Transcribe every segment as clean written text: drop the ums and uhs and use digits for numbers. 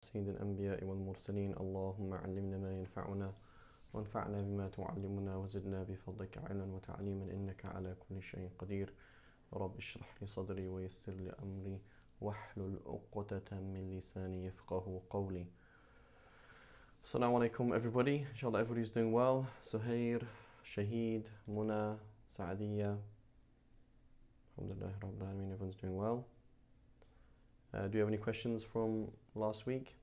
سيد الأنبياء والمرسلين اللهم علمنا ما ينفعنا وانفعنا بما تعلمنا وزدنا بفضلك علما وتعليما إنك على كل شيء قدير. رب اشرح لي صدري ويسر لي أمري واحلل عقدة من لساني يفقه قولي. Assalamu alaikum everybody. Inshallah everybody's doing well. Suhair, Shahid, Muna, Saadiya. Alhamdulillah Rabbil Alameen, everyone's doing well. Do you have any questions from last week?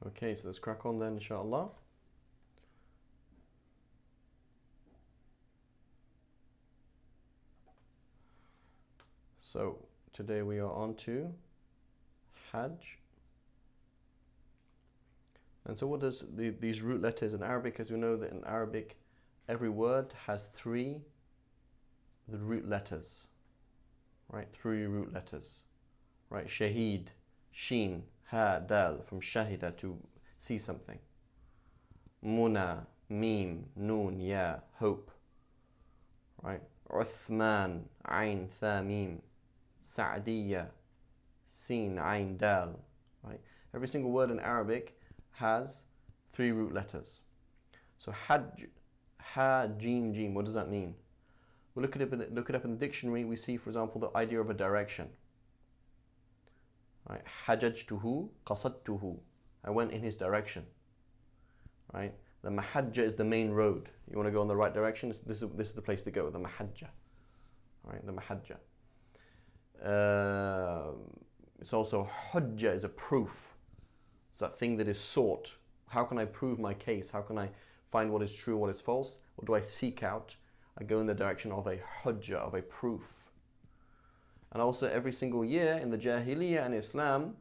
Okay, so let's crack on then, inshallah. So today we are on to Hajj. And so what does these root letters in Arabic, as we know that in Arabic every word has the root letters, right? 3 root letters, right? Shaheed, Sheen, Ha, Dal, from Shahida, to see something. Muna, Mim, Noon, Ya, hope, right? Uthman, Ain, Tha, Mim, Sa'diyya, Sin, Ain, Dal, right? Every single word in Arabic has 3 root letters. So Hajj, Ha, Jim, Jim, what does that mean? We'll look it up in the dictionary. We see, for example, the idea of a direction. Right? Hajajtuhu, qasadtuhu. I went in his direction. Right? The mahajja is the main road. You want to go in the right direction? This is the place to go. The mahajja. Right? The mahajja. It's also hujja is a proof. It's that thing that is sought. How can I prove my case? How can I find what is true, what is false? What do I seek out? I go in the direction of a hujja, of a proof. And also every single year in the Jahiliyyah and Islam,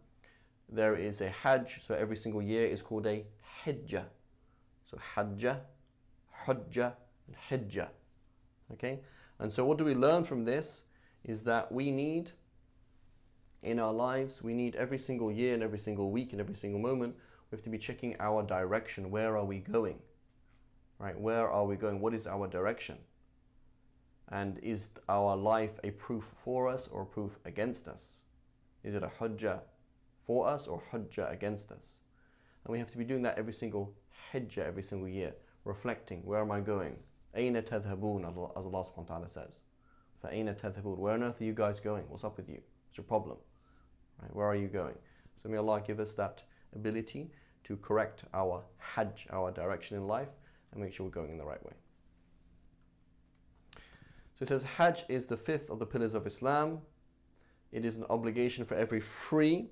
there is a Hajj. So every single year is called a Hijjah. So Hajjah, Hujjah, and Hijjah. Okay? And so what do we learn from this is that we need, in our lives, we need every single year and every single week and every single moment, we have to be checking our direction. Where are we going? Right? Where are we going? What is our direction? And is our life a proof for us or a proof against us? Is it a hujjah for us or hujjah against us? And we have to be doing that every single hijjah, every single year, reflecting, where am I going? Aina tadhaboon, as Allah subhanahu wa ta'ala says. Fa'aina tadhaboon, where on earth are you guys going? What's up with you? What's your problem? Right? Where are you going? So may Allah give us that ability to correct our hajj, our direction in life, and make sure we're going in the right way. So it says Hajj is the 5th of the pillars of Islam. It is an obligation for every free,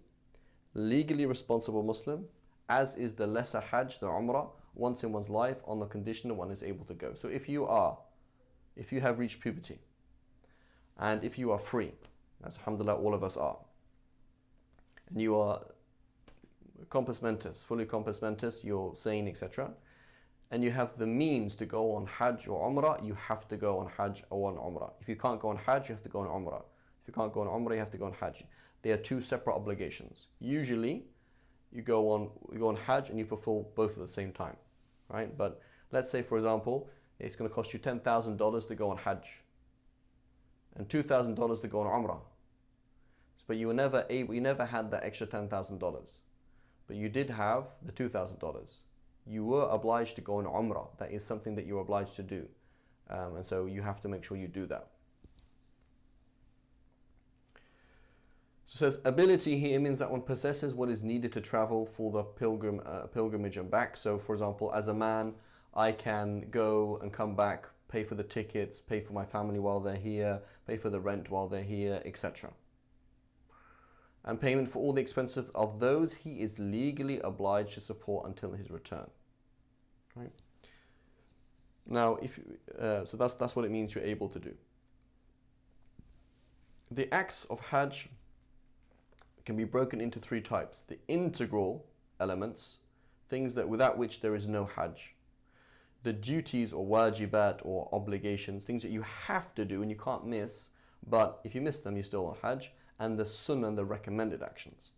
legally responsible Muslim, as is the lesser Hajj, the Umrah, once in one's life on the condition that one is able to go. So if you have reached puberty, and if you are free, as alhamdulillah all of us are, and you are compos mentis, fully compos mentis, you're sane, etc., and you have the means to go on Hajj or Umrah, you have to go on Hajj or on Umrah. If you can't go on Hajj, you have to go on Umrah. If you can't go on Umrah, you have to go on Hajj. They are 2 separate obligations. Usually, you go on Hajj and you fulfill both at the same time, right? But let's say, for example, it's going to cost you $10,000 to go on Hajj and $2,000 to go on Umrah. But you never had that extra $10,000. But you did have the $2,000. You were obliged to go on Umrah. That is something that you're obliged to do. And so you have to make sure you do that. So it says ability here means that one possesses what is needed to travel for the pilgrimage and back. So for example, as a man, I can go and come back, pay for the tickets, pay for my family while they're here, pay for the rent while they're here, etc. And payment for all the expenses of those he is legally obliged to support until his return. Right? Now, so that's what it means you're able to do. The acts of Hajj can be broken into 3 types. The integral elements, things that without which there is no Hajj. the duties or wajibat or obligations, things that you have to do and you can't miss, but if you miss them, you're still on Hajj, and the sunnah and the recommended actions.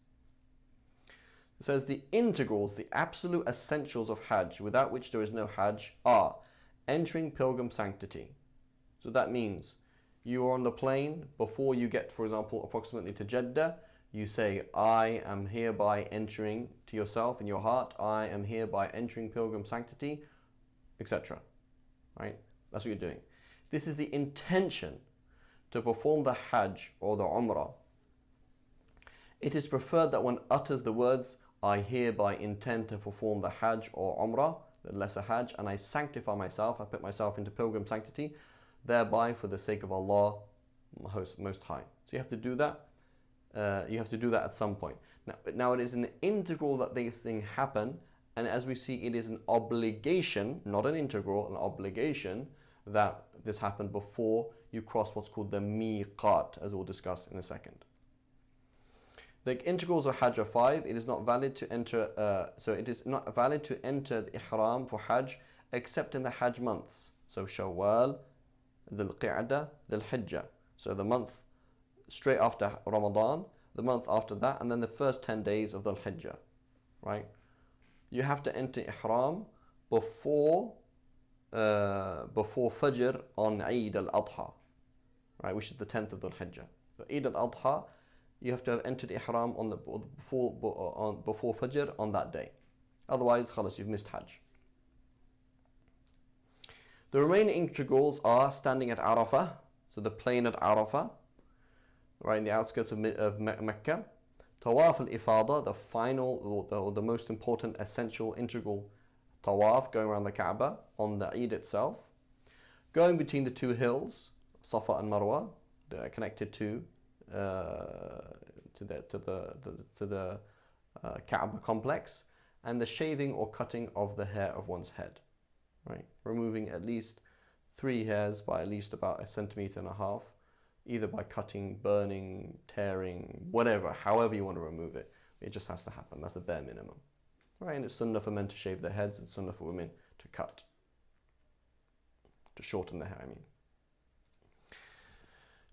It says the integrals, the absolute essentials of Hajj, without which there is no Hajj, are entering pilgrim sanctity. So that means you are on the plane, before you get, for example, approximately to Jeddah, you say, I am hereby entering, to yourself in your heart, I am hereby entering pilgrim sanctity, etc. Right? That's what you're doing. This is the intention to perform the Hajj or the Umrah. It is preferred that one utters the words, I hereby intend to perform the Hajj or Umrah, the lesser Hajj, and I sanctify myself, I put myself into pilgrim sanctity, thereby for the sake of Allah Most High. So you have to do that. You have to do that at some point. Now it is an integral that these things happen, and as we see, it is an obligation, not an integral, an obligation that this happened before you cross what's called the miqat, as we'll discuss in a second. The integrals of Hajj are 5. It is not valid to enter. It is not valid to enter the ihram for Hajj except in the Hajj months. So Shawwal, Dhul Qa'dah, Dhul Hijjah. So the month straight after Ramadan, the month after that, and then the first 10 days of Dhul Hijjah. Right? You have to enter ihram before Fajr on Eid al-Adha, right? Which is the 10th of Dhul Hijjah. So Eid al-Adha, you have to have entered ihram before Fajr on that day. Otherwise, khalas, you've missed Hajj. The remaining integrals are standing at Arafah, so the plain at Arafah, right in the outskirts of Mecca. Tawaf al-Ifada, the final or the most important essential integral tawaf, going around the Kaaba on the Eid itself. Going between the two hills, Safa and Marwa, connected to the Kaaba complex, and the shaving or cutting of the hair of one's head, right? Removing at least 3 hairs by at least about 1.5 centimeters, either by cutting, burning, tearing, whatever, however you want to remove it. It just has to happen. That's the bare minimum, right? And it's sunnah for men to shave their heads, it's sunnah for women to cut, to shorten the hair, I mean.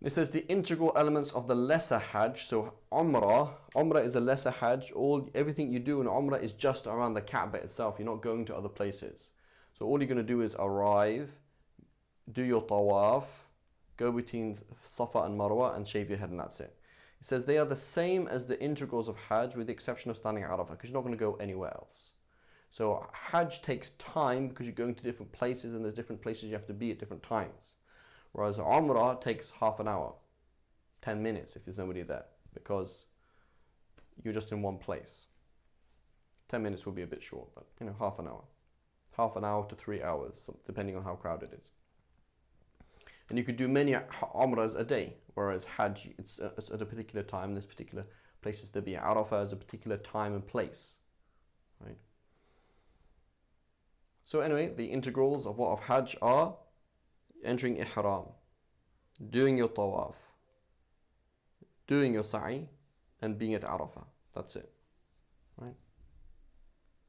It says the integral elements of the lesser Hajj. So Umrah is a lesser Hajj. Everything you do in Umrah is just around the Kaaba itself. You're not going to other places. So all you're going to do is arrive, do your tawaf, go between Safa and Marwa, and shave your head, and that's it. It says they are the same as the integrals of Hajj, with the exception of standing at Arafah, because you're not going to go anywhere else. So Hajj takes time because you're going to different places, and there's different places you have to be at different times. Whereas Umrah takes half an hour, 10 minutes if there's nobody there, because you're just in one place. 10 minutes will be a bit short, but half an hour. Half an hour to 3 hours, depending on how crowded it is. And you could do many Umrahs a day, whereas Hajj, it's at a particular time, there's particular places to be. Arafah is a particular time and place, right? So anyway, the integrals of Hajj are entering ihram, doing your tawaf, doing your sa'i, and being at Arafah. That's it, right?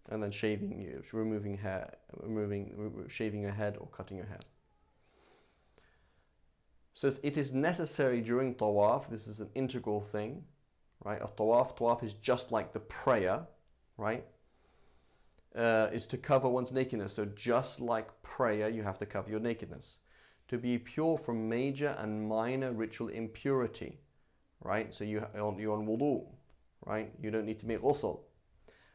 And then shaving, removing hair, shaving your head or cutting your hair. So it is necessary during tawaf. This is an integral thing, right? Of tawaf is just like the prayer, right? Is to cover one's nakedness. So just like prayer, you have to cover your nakedness. To be pure from major and minor ritual impurity, right? So you're on wudu, right? You don't need to make ghusl.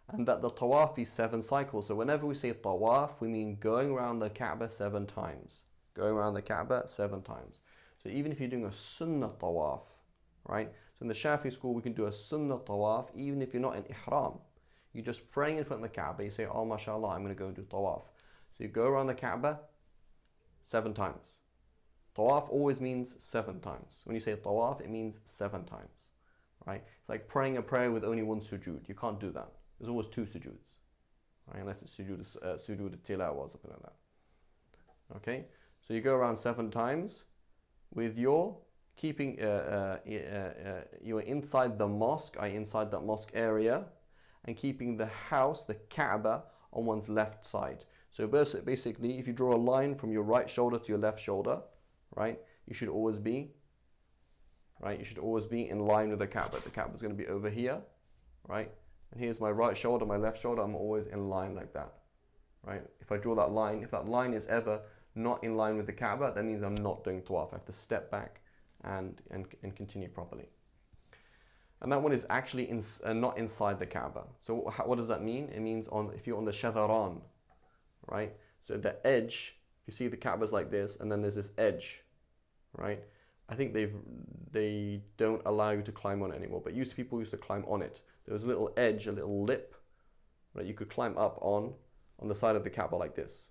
And that the tawaf be 7 cycles. So whenever we say tawaf, we mean going around the Kaaba 7 times. Going around the Kaaba 7 times. So even if you're doing a sunnah tawaf, right? So in the Shafi'i school, we can do a sunnah tawaf even if you're not in ihram. You're just praying in front of the Kaaba. You say, oh, mashallah, I'm going to go and do tawaf. So you go around the Kaaba 7 times. Tawaf always means 7 times. When you say tawaf, it means 7 times, right? It's like praying a prayer with only 1 sujood. You can't do that. There's always 2 sujoods, right? Unless it's sujood tilawa or something like that. Okay? So you go around 7 times with your keeping, you are inside the mosque, inside that mosque area, and keeping the house, the Kaaba, on one's left side. So basically, if you draw a line from your right shoulder to your left shoulder, right, you should always be in line with the Kaaba. The Kaaba is going to be over here, right? And here's my right shoulder, my left shoulder. I'm always in line like that, right? If I draw that line, if that line is ever not in line with the Kaaba, that means I'm not doing tawaf. I have to step back and continue properly. And that one is actually not inside the Kaaba. So what does that mean? It means if you're on the shadaran, right? So the edge, if you see the Kaaba is like this, and then there's this edge, right? I think they don't allow you to climb on it anymore, but people used to climb on it. There was a little edge, a little lip, right? You could climb up on the side of the Kaaba like this,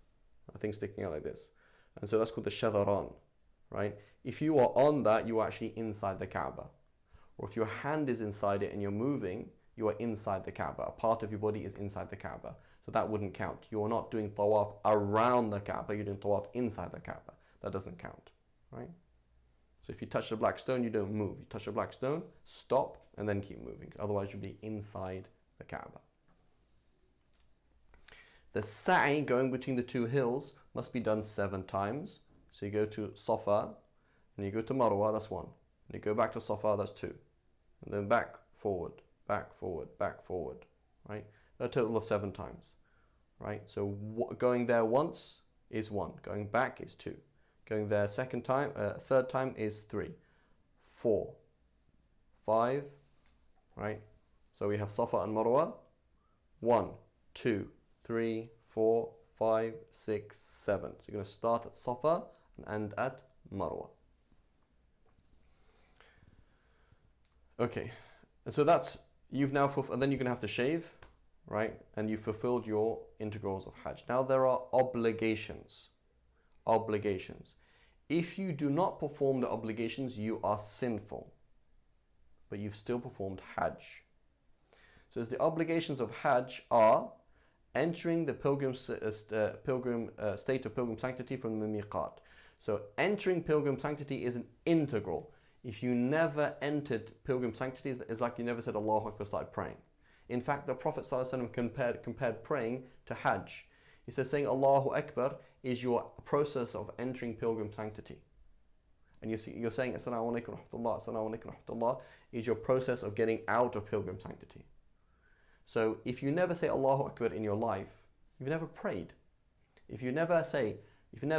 a thing sticking out like this. And so that's called the shadaran, right? If you are on that, you are actually inside the Kaaba. Or if your hand is inside it and you're moving, you are inside the Kaaba. A part of your body is inside the Kaaba. So that wouldn't count. You are not doing tawaf around the Kaaba, you're doing tawaf inside the Kaaba. That doesn't count, right? So if you touch the black stone, you don't move. You touch the black stone, stop, and then keep moving. Otherwise, you'll be inside the Kaaba. The sa'i, going between the two hills, must be done 7 times. So you go to Safa, and you go to Marwa, that's 1. And you go back to Safa, that's 2. And then back, forward, back, forward, back, forward, right? A total of 7 times, right? So going there once is 1. Going back is 2. Going there third time is 3, 4, 5, right? So we have Safa and Marwa. 1, 2, 3, 4, 5, 6, 7. So you're going to start at Safa and end at Marwa. Okay, and so that's, you've now and then you're going to have to shave, right? And you've fulfilled your integrals of Hajj. Now there are obligations. If you do not perform the obligations, you are sinful, but you've still performed Hajj. So the obligations of Hajj are entering the state of pilgrim sanctity from the miqat. So entering pilgrim sanctity is an integral. If you never entered pilgrim sanctity, it's like you never said Allahu Akbar, started praying. In fact, the Prophet ﷺ compared praying to Hajj. He says saying Allahu Akbar is your process of entering pilgrim sanctity. And you're saying Assalamu alaikum wa rahmatullah, Assalamu alaikum wa rahmatullah is your process of getting out of pilgrim sanctity. So if you never say Allahu Akbar in your life, you've never prayed. If you never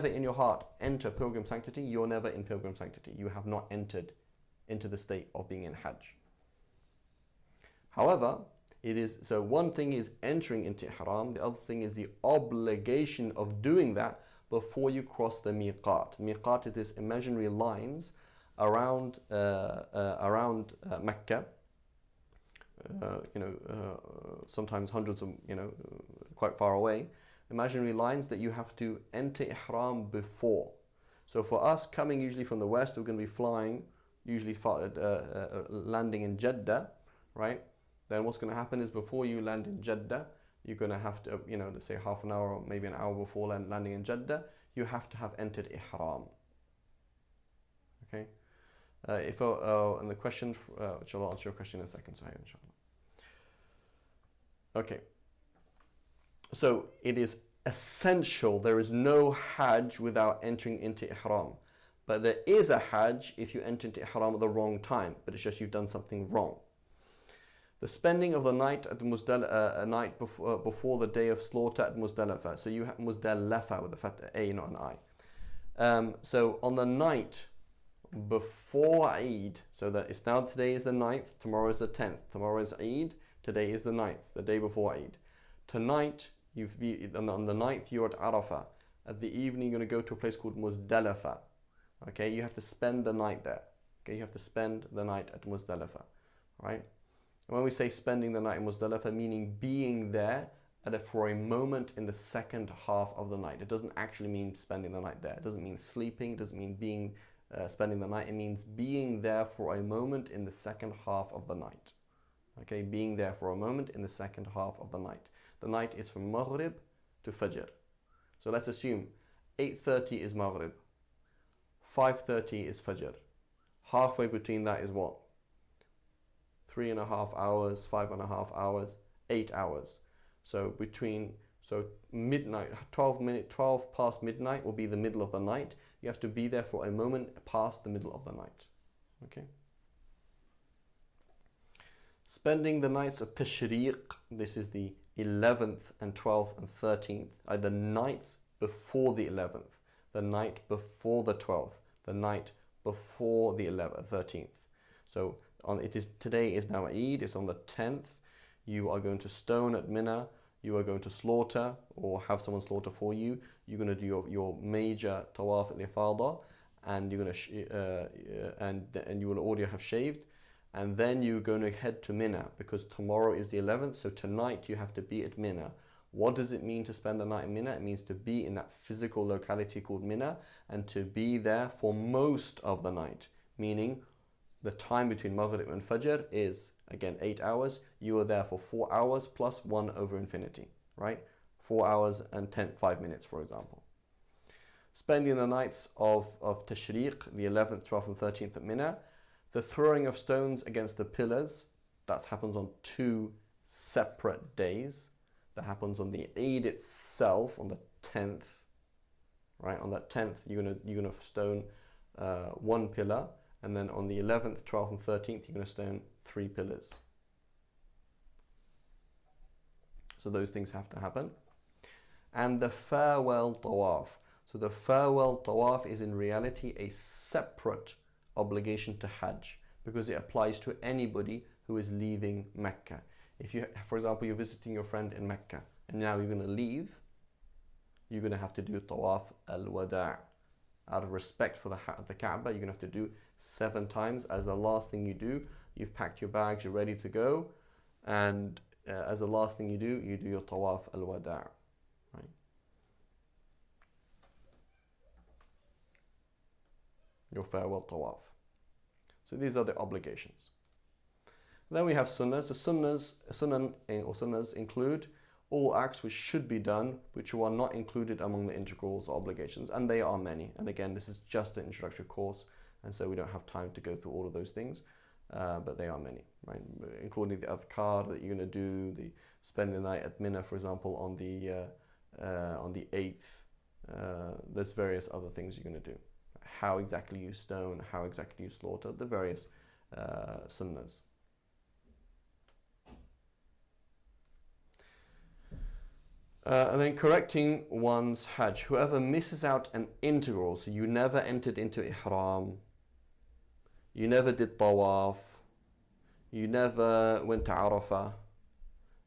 in your heart enter pilgrim sanctity, you're never in pilgrim sanctity. You have not entered into the state of being in Hajj. However, so one thing is entering into ihram, the other thing is the obligation of doing that before you cross the miqat. Miqat is this imaginary lines around Mecca. Sometimes hundreds of, quite far away. Imaginary lines that you have to enter ihram before. So for us coming usually from the west, we're going to be flying, usually landing in Jeddah, right? Then what's going to happen is before you land in Jeddah, you're going to have to, let's say half an hour or maybe an hour before landing in Jeddah, you have to have entered ihram. Okay? And the question, which I'll answer your question in a second, so inshallah. Okay. So it is essential. There is no Hajj without entering into ihram. But there is a Hajj if you enter into ihram at the wrong time. But it's just you've done something wrong. The spending of the night at Muzdalifa, night before the day of slaughter at Muzdalifa. So you have Muzdalifa with a fat A, not an I. So on the night before Eid, so that it's now today is the 9th, tomorrow is the 10th. Tomorrow is Eid, today is the 9th, the day before Eid. Tonight, on the 9th, you're at Arafah. At the evening, you're going to go to a place called Muzdalifa. Okay, you have to spend the night there. Okay, you have to spend the night at Muzdalifa, right? And when we say spending the night in Muzdalifa, meaning being there for a moment in the second half of the night. It doesn't actually mean spending the night there. It doesn't mean sleeping. It doesn't mean spending the night. It means being there for a moment in the second half of the night. Okay, being there for a moment in the second half of the night. The night is from Maghrib to Fajr. So let's assume 8:30 is Maghrib, 5:30 is Fajr. Halfway between that is what? 3.5 hours, 5.5 hours, 8 hours. So between So midnight, 12 past midnight will be the middle of the night. You have to be there for a moment past the middle of the night. Okay. Spending the nights of Tashriq, this is the 11th and 12th and 13th, are the nights before the 11th, the night before the 12th, the night before the 13th. So today is now Eid, it's on the 10th. You are going to stone at Mina, you are going to slaughter or have someone slaughter for you. You're going to do your major tawaf al-ifada, and you're going to and you will already have shaved. And then you're going to head to Mina because tomorrow is the 11th. So tonight you have to be at Mina. What does it mean to spend the night in Mina? It means to be in that physical locality called Mina and to be there for most of the night. Meaning the time between Maghrib and Fajr is, again, 8 hours. You are there for 4 hours plus 1 over infinity, right? 4 hours and 5 minutes, for example. Spending the nights of Tashriq, the 11th, 12th and 13th at Mina. The throwing of stones against the pillars, that happens on 2 separate days. That happens on the Eid itself, on the 10th. Right, on that 10th, you're gonna stone 1 pillar, and then on the 11th, 12th, and 13th, you're gonna stone 3 pillars. So those things have to happen. And the farewell tawaf. So the farewell tawaf is in reality a separate obligation to Hajj because it applies to anybody who is leaving Mecca. If you, for example, you're visiting your friend in Mecca and now you're going to leave, you're going to have to do tawaf al-wada'. Out of respect for the Kaaba, you're going to have to do 7 times. As the last thing you do, you've packed your bags, you're ready to go, and as the last thing you do your tawaf al-wada'. Right? Your farewell tawaf. So these are the obligations. Then we have sunnahs. The sunnahs include all acts which should be done, which are not included among the integrals or obligations, and they are many. And again, this is just an introductory course, and so we don't have time to go through all of those things, but they are many, right? Including the adhkar that you're going to do, the spend the night at Mina, for example, on the 8th. There's various other things you're going to do. How exactly you stone, how exactly you slaughter, the various sunnahs. And then correcting one's Hajj. Whoever misses out an integral, so you never entered into ihram, you never did tawaf, you never went to Arafah,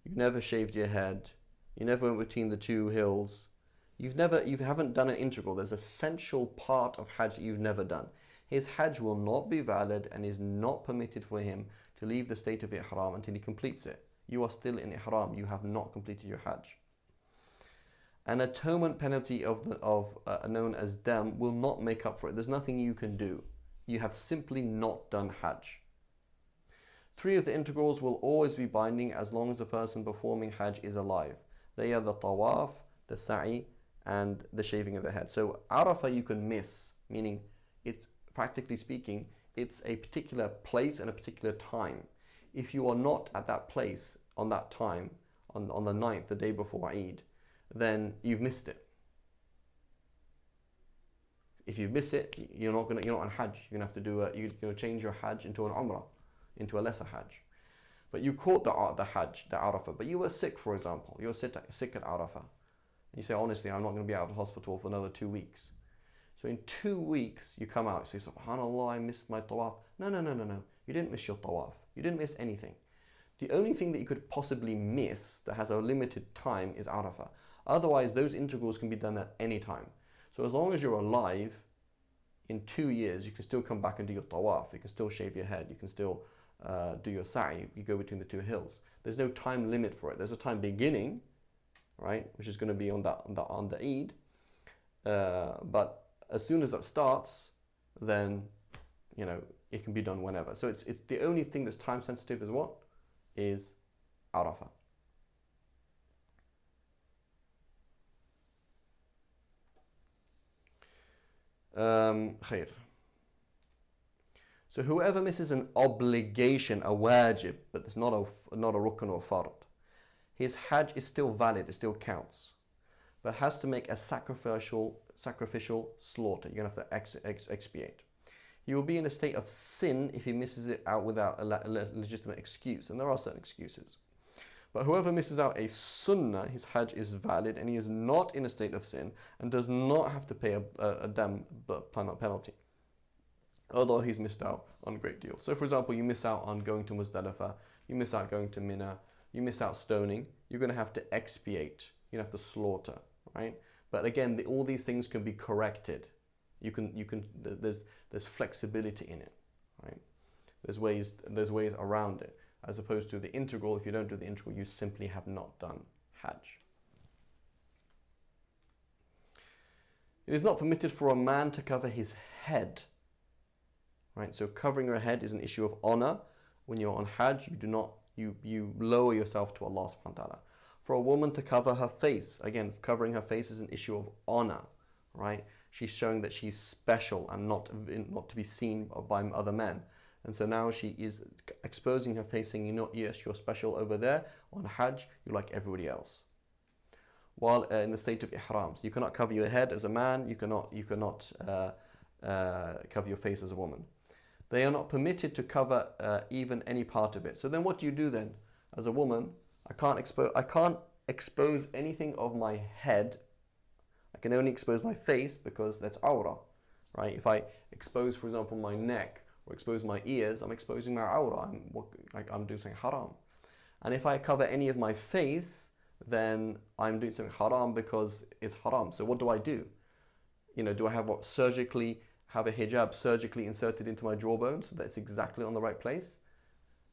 you never shaved your head, you never went between the 2 hills, you haven't done an integral. There's an essential part of Hajj that you've never done. His Hajj will not be valid and is not permitted for him to leave the state of ihram until he completes it. You are still in ihram. You have not completed your Hajj. An atonement penalty known as dam will not make up for it. There's nothing you can do. You have simply not done Hajj. 3 of the integrals will always be binding as long as the person performing Hajj is alive. They are the tawaf, the sa'i, and the shaving of the head. So Arafah you can miss, meaning it's practically speaking, it's a particular place and a particular time. If you are not at that place on that time, on the 9th, the day before Eid, then you've missed it. If you miss it, you're not on Hajj. You're gonna change your Hajj into an Umrah, into a lesser Hajj. But you caught the Hajj, the Arafah, but you were sick, for example. You were sick at Arafah. You say, honestly, I'm not going to be out of the hospital for another 2 weeks. So in 2 weeks, you come out and say, SubhanAllah, I missed my tawaf. No. You didn't miss your tawaf. You didn't miss anything. The only thing that you could possibly miss that has a limited time is Arafah. Otherwise, those integrals can be done at any time. So as long as you're alive, in 2 years, you can still come back and do your tawaf. You can still shave your head. You can still do your sa'i. You go between the 2 hills. There's no time limit for it. There's a time beginning, right, which is going to be on the Eid. But as soon as that starts, then it can be done whenever. So it's the only thing that's time sensitive is what? Is Arafah. Khair. So whoever misses an obligation, a wajib, but it's not a rukn or fard, his Hajj is still valid, it still counts, but has to make a sacrificial slaughter. You're going to have to expiate. He will be in a state of sin if he misses it out without a legitimate excuse, and there are certain excuses. But whoever misses out a sunnah, his Hajj is valid, and he is not in a state of sin and does not have to pay a dam penalty, although he's missed out on a great deal. So for example, you miss out on going to Muzdalifa, you miss out going to Mina, you miss out stoning, you're going to have to expiate, you have to slaughter, right? But again, all these things can be corrected. There's flexibility in it, right? There's ways around it, as opposed to the integral. If you don't do the integral, you simply have not done Hajj. It is not permitted for a man to cover his head, right? So covering your head is an issue of honor. When you're on Hajj, you lower yourself to Allah subhanahu wa ta'ala. For a woman to cover her face, again, covering her face is an issue of honor, right? She's showing that she's special and not to be seen by other men. And so now she is exposing her face, saying, yes, you're special over there. On Hajj, you're like everybody else. While in the state of ihram, so you cannot cover your head as a man. You cannot cover your face as a woman. They are not permitted to cover even any part of it. So then, what do you do then? As a woman, I can't expose anything of my head. I can only expose my face because that's awrah, right? If I expose, for example, my neck or expose my ears, I'm exposing my awrah. I'm doing something haram. And if I cover any of my face, then I'm doing something haram because it's haram. So what do I do? Do I have have a hijab surgically inserted into my jawbone so that it's exactly on the right place?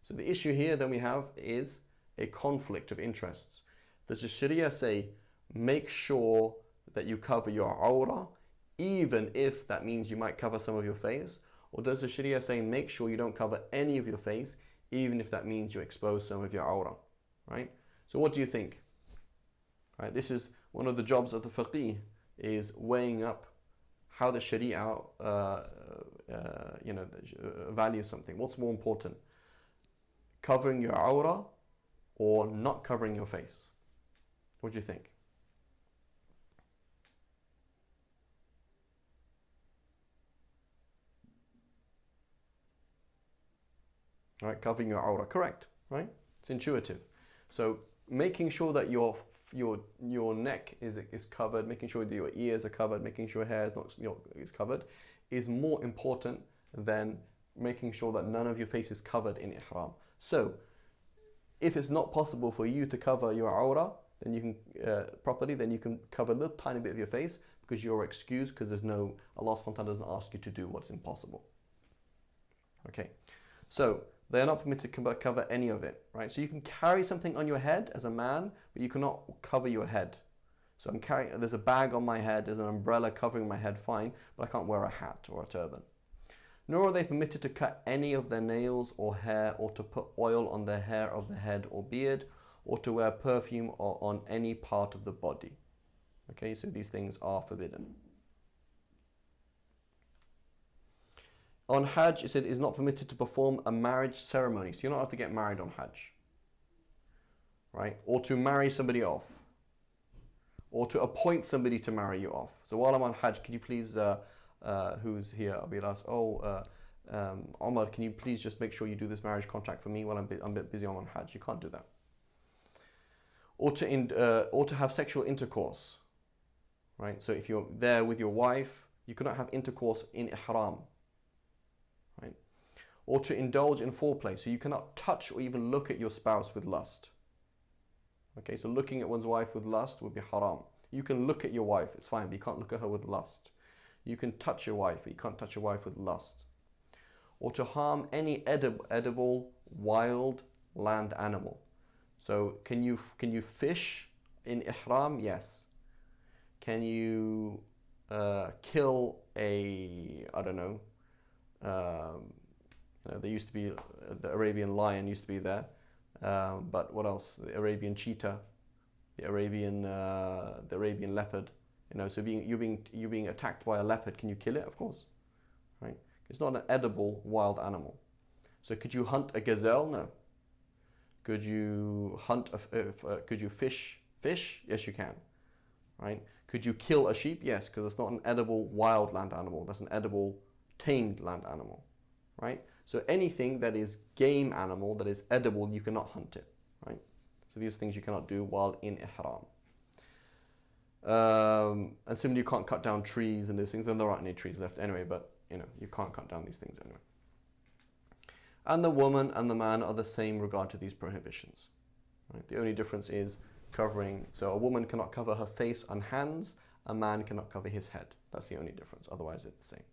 So the issue here then we have is a conflict of interests. Does the Sharia say, make sure that you cover your awrah, even if that means you might cover some of your face? Or does the Sharia say, make sure you don't cover any of your face, even if that means you expose some of your awrah, right? So what do you think? Right, this is one of the jobs of the faqih, is weighing up how the Sharia values something. What's more important? Covering your awrah or not covering your face? What do you think? Right, covering your awrah, correct, right? It's intuitive. So making sure that your neck is covered, making sure that your ears are covered, making sure your hair is covered, is more important than making sure that none of your face is covered in ihram. So if it's not possible for you to cover your awrah, then you can properly, then you can cover a little tiny bit of your face because you're excused, because Allah subhanahu wa ta'ala doesn't ask you to do what's impossible. Okay, so they are not permitted to cover any of it, right? So you can carry something on your head as a man, but you cannot cover your head. So there's a bag on my head, there's an umbrella covering my head, fine, but I can't wear a hat or a turban. Nor are they permitted to cut any of their nails or hair, or to put oil on their hair of the head or beard, or to wear perfume or on any part of the body. Okay, so these things are forbidden. On Hajj, it said, is not permitted to perform a marriage ceremony. So you're not allowed to get married on Hajj, right? Or to marry somebody off, or to appoint somebody to marry you off. So while I'm on Hajj, can you please, who's here? I'll be asked, Omar, can you please just make sure you do this marriage contract for me while I'm a bit busy on Hajj? You can't do that. Or to have sexual intercourse, right? So if you're there with your wife, you cannot have intercourse in ihram. Right? Or to indulge in foreplay, so you cannot touch or even look at your spouse with lust. Okay, so looking at one's wife with lust would be haram. You can look at your wife, it's fine, but you can't look at her with lust. You can touch your wife, but you can't touch your wife with lust. Or to harm any edible wild land animal. So can you fish in ihram? Yes. Can you kill a, I don't know, there used to be the Arabian lion used to be there, but what else? The Arabian cheetah, the Arabian leopard. So you're being attacked by a leopard. Can you kill it? Of course, right? It's not an edible wild animal. So could you hunt a gazelle? No. Could you hunt? Could you fish? Fish? Yes, you can. Right? Could you kill a sheep? Yes, because it's not an edible wild land animal. That's an edible tamed land animal. Right? So anything that is game animal, that is edible, you cannot hunt it. Right? So these things you cannot do while in ihram. And similarly, you can't cut down trees and those things. Then there aren't any trees left anyway, but you can't cut down these things anyway. And the woman and the man are the same regard to these prohibitions. Right? The only difference is covering. So a woman cannot cover her face and hands. A man cannot cover his head. That's the only difference. Otherwise, it's the same.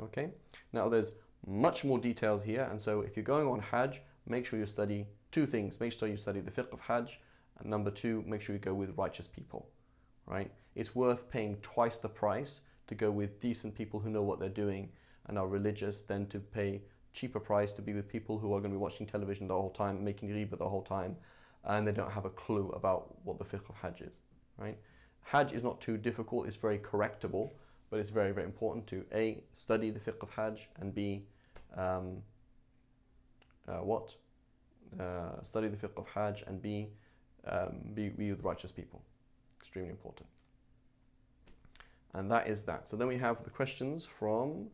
Okay. Now there's much more details here, and so if you're going on Hajj, make sure you study two things. Make sure you study the fiqh of Hajj, and number two, make sure you go with righteous people. Right? It's worth paying twice the price to go with decent people who know what they're doing and are religious than to pay cheaper price to be with people who are going to be watching television the whole time, making riba the whole time, and they don't have a clue about what the fiqh of Hajj is. Right? Hajj is not too difficult, it's very correctable, but it's very, very important to A, study the fiqh of Hajj, and B, study the fiqh of Hajj, and B, be with righteous people. Extremely important. And that is that. So then we have the questions from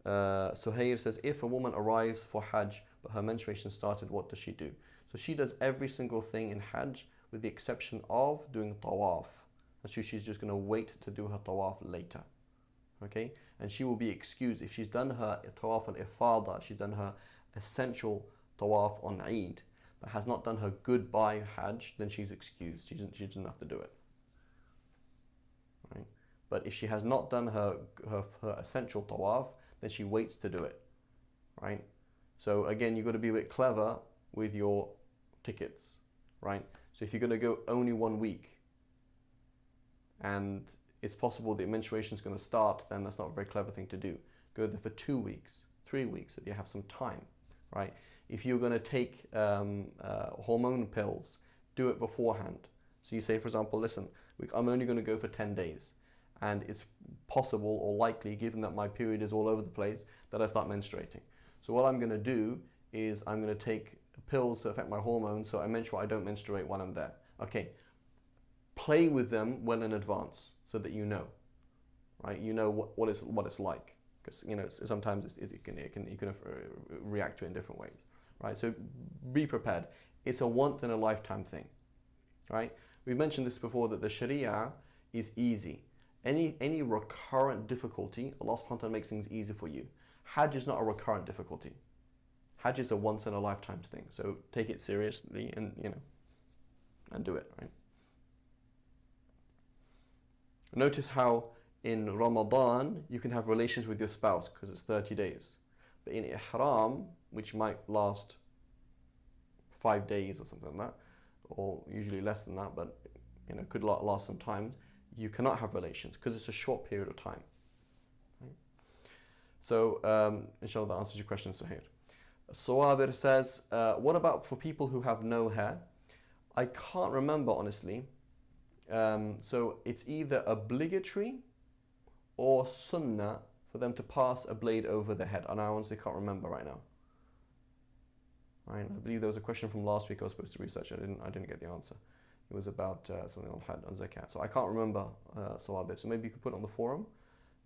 Suhair says, if a woman arrives for Hajj but her menstruation started, what does she do? So she does every single thing in Hajj with the exception of doing tawaf. And so she's just going to wait to do her tawaf later. Okay? And she will be excused if she's done her tawaf al-ifada, she's done her essential tawaf on Eid, but has not done her goodbye Hajj, then she's excused. She doesn't have to do it. Right? But if she has not done her essential tawaf, then she waits to do it. Right? So again, you've got to be a bit clever with your tickets. Right? So if you're going to go only 1 week, and it's possible that menstruation is going to start, then that's not a very clever thing to do. Go there for 2 weeks, 3 weeks, so that you have some time. Right? If you're going to take hormone pills, do it beforehand. So you say, for example, listen, I'm only going to go for 10 days. And it's possible or likely, given that my period is all over the place, that I start menstruating. So what I'm going to do is I'm going to take pills to affect my hormones, so I make sure I don't menstruate while I'm there. Okay, play with them well in advance so that you know, right? You know what it's like, because sometimes you can react to it in different ways, right? So be prepared. It's a once in a lifetime thing, right? We've mentioned this before, that the Sharia is easy. Any recurrent difficulty, Allah subhanahu wa ta'ala makes things easy for you. Hajj is not a recurrent difficulty. Hajj is a once in a lifetime thing. So take it seriously and and do it, right? Notice how in Ramadan you can have relations with your spouse because it's 30 days. But in Ihram, which might last 5 days or something like that, or usually less than that, but could last some time, you cannot have relations because it's a short period of time. Right? So, inshallah, that answers your question, Suhair. Sawabir says, what about for people who have no hair? I can't remember, honestly. So it's either obligatory or sunnah for them to pass a blade over their head. And I honestly can't remember right now. Right? I believe there was a question from last week I was supposed to research. I didn't get the answer. It was about something on Hajj, on zakat. So I can't remember Sawabir. So maybe you could put it on the forum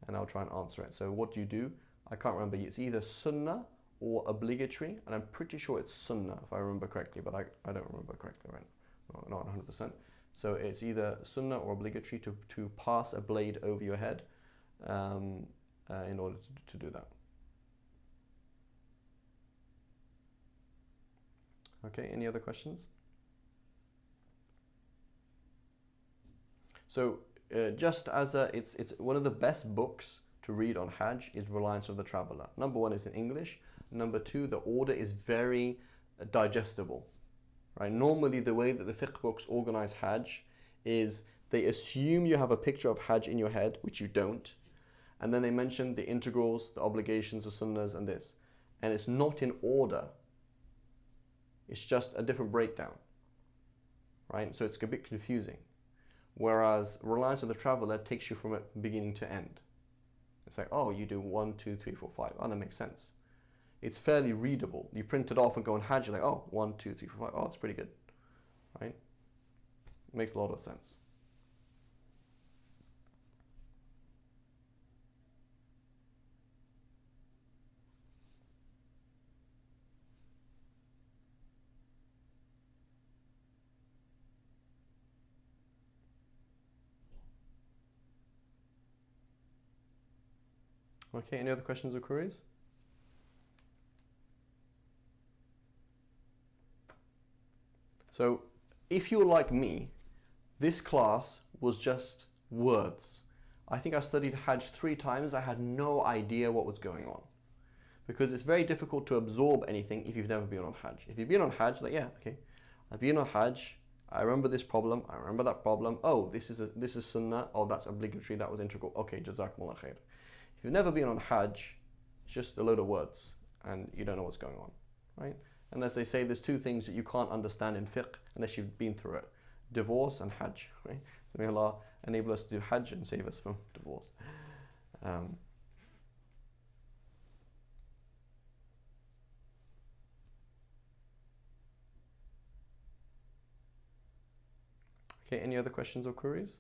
and I'll try and answer it. So what do you do? I can't remember. It's either sunnah or obligatory, and I'm pretty sure it's sunnah if I remember correctly, but I don't remember correctly right now. Not 100%. So it's either sunnah or obligatory to pass a blade over your head in order to do that. Okay, any other questions? So just as it's one of the best books to read on Hajj is Reliance of the Traveller. Number one is in English. Number two, the order is very digestible. Right? Normally the way that the fiqh books organize Hajj is they assume you have a picture of Hajj in your head, which you don't, and then they mention the integrals, the obligations, the sunnahs, and this. And it's not in order. It's just a different breakdown. Right? So it's a bit confusing. Whereas Reliance of the Traveller takes you from beginning to end. It's like, oh, you do 1, 2, 3, 4, 5. Oh, that makes sense. it's fairly readable. You print it off and go on Hajj, you're like, oh, 1, 2, 3, 4, 5, oh, that's pretty good, right? It makes a lot of sense. Okay, any other questions or queries? So, if you're like me, this class was just words. I think I studied Hajj 3 times. I had no idea what was going on. Because it's very difficult to absorb anything if you've never been on Hajj. If you've been on Hajj, like, yeah, okay, I've been on Hajj, I remember this problem, I remember that problem, oh, this is Sunnah, oh, that's obligatory, that was integral, okay, Jazakumullah khair. If you've never been on Hajj, it's just a load of words, and you don't know what's going on, right? And as they say, there's 2 things that you can't understand in fiqh unless you've been through it. Divorce and Hajj, right? So may Allah enable us to do Hajj and save us from divorce. Okay, any other questions or queries?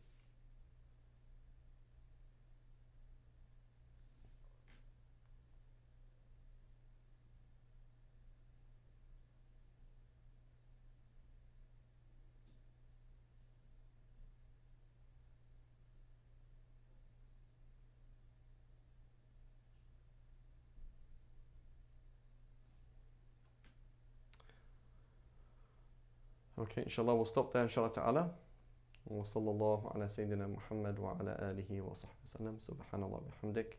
Okay, inshallah we'll stop there inshallah ta'ala. وصلى الله على سيدنا محمد وعلى آله وصحبه وسلم سبحان الله وبحمدك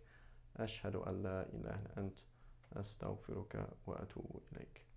أشهد أن لا إله إلا أنت أستغفرك وأتوب إليك.